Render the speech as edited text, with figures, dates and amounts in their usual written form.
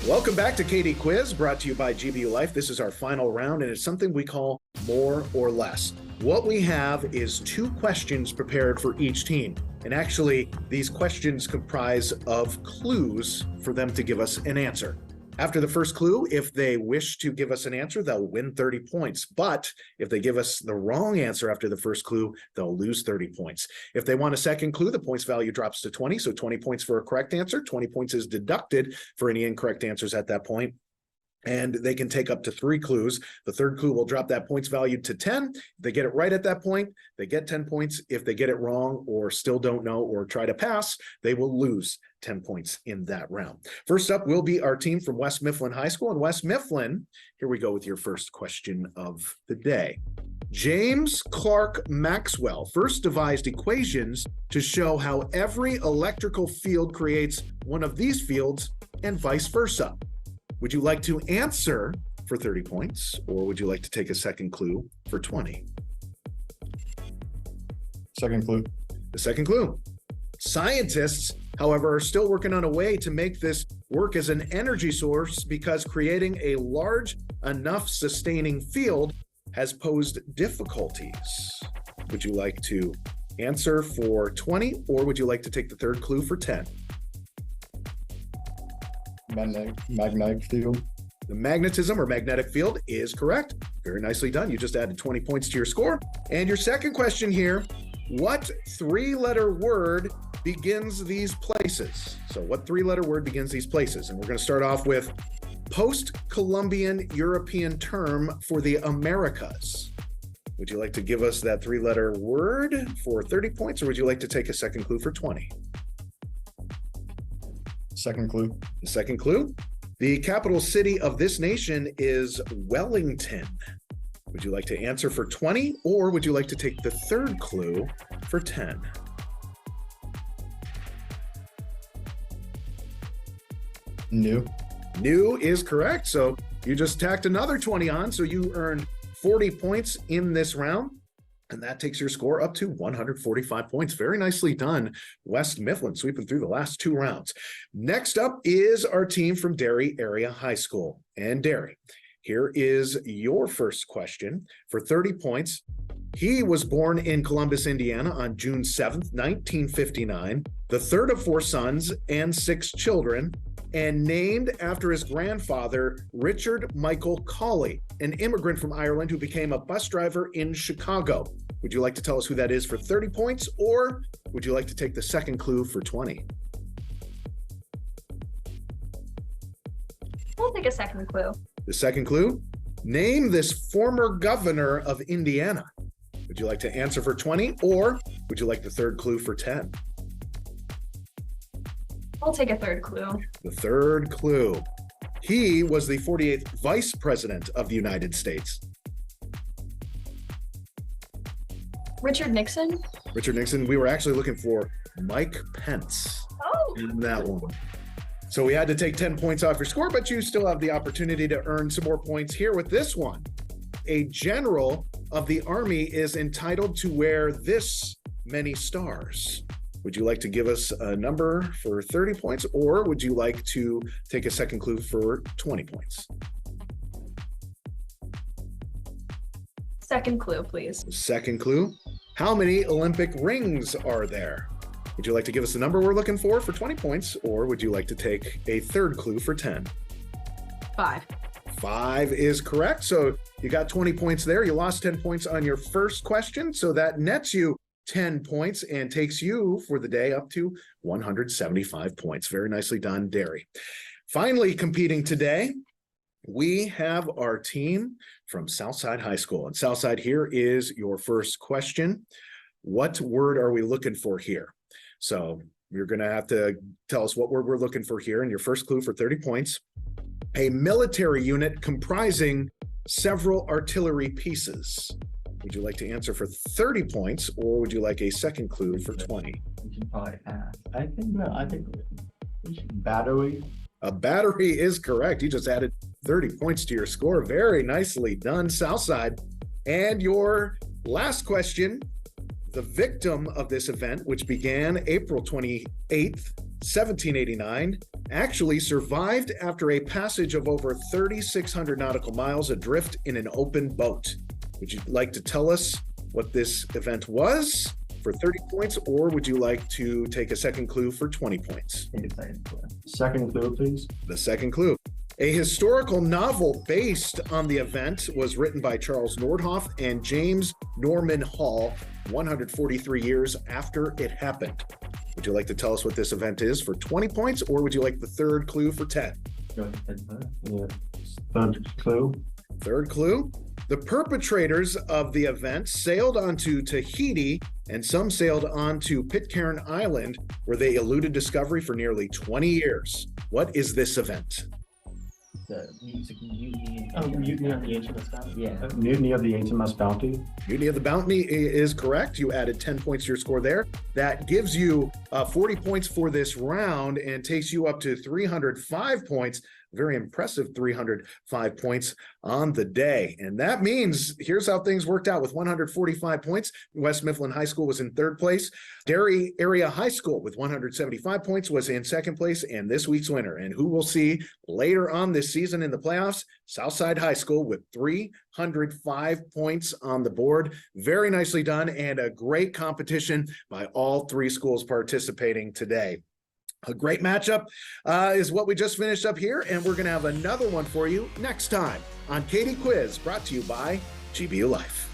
Welcome back to KD Quiz, brought to you by GBU Life. This is our final round, and it's something we call more or less. What we have is 2 questions prepared for each team. And actually, these questions comprise of clues for them to give us an answer. After the first clue, if they wish to give us an answer, they'll win 30 points. But if they give us the wrong answer after the first clue, they'll lose 30 points. If they want a second clue, the points value drops to 20. So 20 points for a correct answer. 20 points is deducted for any incorrect answers at that point. And they can take up to 3 clues. The third clue will drop that points value to 10. If they get it right at that point, they get 10 points. If they get it wrong or still don't know or try to pass, they will lose 10 points in that round. First up will be our team from West Mifflin High School. And West Mifflin, here we go with your first question of the day. James Clerk Maxwell first devised equations to show how every electrical field creates one of these fields and vice versa. Would you like to answer for 30 points, or would you like to take a second clue for 20? Second clue. The second clue. Scientists, however, are still working on a way to make this work as an energy source because creating a large enough sustaining field has posed difficulties. Would you like to answer for 20, or would you like to take the third clue for 10? Magnetic field. The magnetism or magnetic field is correct. Very nicely done. You just added 20 points to your score. And your second question here, what 3-letter word begins these places? So what 3-letter word begins these places? And we're going to start off with post-Columbian European term for the Americas. Would you like to give us that 3-letter word for 30 points, or would you like to take a second clue for 20? Second clue. The second clue. The capital city of this nation is Wellington. Would you like to answer for 20, or would you like to take the third clue for 10? New. New is correct. So you just tacked another 20 on. So you earned 40 points in this round. And that takes your score up to 145 points. Very nicely done, West Mifflin, sweeping through the last 2 rounds. Next up is our team from Derry Area High School. And Derry, here is your first question for 30 points. He was born in Columbus, Indiana on June 7th, 1959, the third of 4 sons and 6 children, and named after his grandfather, Richard Michael Cawley, an immigrant from Ireland who became a bus driver in Chicago. Would you like to tell us who that is for 30 points, or would you like to take the second clue for 20? We'll take a second clue. The second clue, name this former governor of Indiana. Would you like to answer for 20, or would you like the third clue for 10? I'll take a third clue. The third clue. He was the 48th Vice President of the United States. Richard Nixon? Richard Nixon. We were actually looking for Mike Pence in that one. So we had to take 10 points off your score, but you still have the opportunity to earn some more points here with this one. A general of the Army is entitled to wear this many stars. Would you like to give us a number for 30 points, or would you like to take a second clue for 20 points? Second clue, please. Second clue. How many Olympic rings are there? Would you like to give us the number we're looking for 20 points, or would you like to take a third clue for 10? 5. 5 is correct. So you got 20 points there. You lost 10 points on your first question. So that nets you 10 points and takes you for the day up to 175 points. Very nicely done, Derry. Finally competing today, we have our team from Southside High School. And Southside, here is your first question. What word are we looking for here? So you're going to have to tell us what word we're looking for here. And your first clue for 30 points, a military unit comprising several artillery pieces. Would you like to answer for 30 points, or would you like a second clue for 20? We should probably ask. I think battery. A battery is correct. You just added 30 points to your score. Very nicely done, Southside. And your last question, the victim of this event, which began April 28th, 1789, actually survived after a passage of over 3,600 nautical miles adrift in an open boat. Would you like to tell us what this event was for 30 points, or would you like to take a second clue for 20 points? Take a second clue. Second clue, please. The second clue. A historical novel based on the event was written by Charles Nordhoff and James Norman Hall 143 years after it happened. Would you like to tell us what this event is for 20 points, or would you like the third clue for 10? Go ahead. Yeah. Third clue. Third clue. The perpetrators of the event sailed onto Tahiti, and some sailed onto Pitcairn Island, where they eluded discovery for nearly 20 years. What is this event? The music mutiny. Oh, Mutiny of the HMS Bounty. Yeah. Mutiny of the HMS Bounty. Mutiny of the Bounty is correct. You added 10 points to your score there. That gives you 40 points for this round and takes you up to 305 points. Very impressive 305 points on the day. And that means here's how things worked out with 145 points. West Mifflin High School was in third place. Derry Area High School with 175 points was in second place, and this week's winner. And who we'll see later on this season in the playoffs, Southside High School with 305 points on the board. Very nicely done, and a great competition by all three schools participating today. A great matchup is what we just finished up here, and we're going to have another one for you next time on Katie Quiz, brought to you by GBU Life.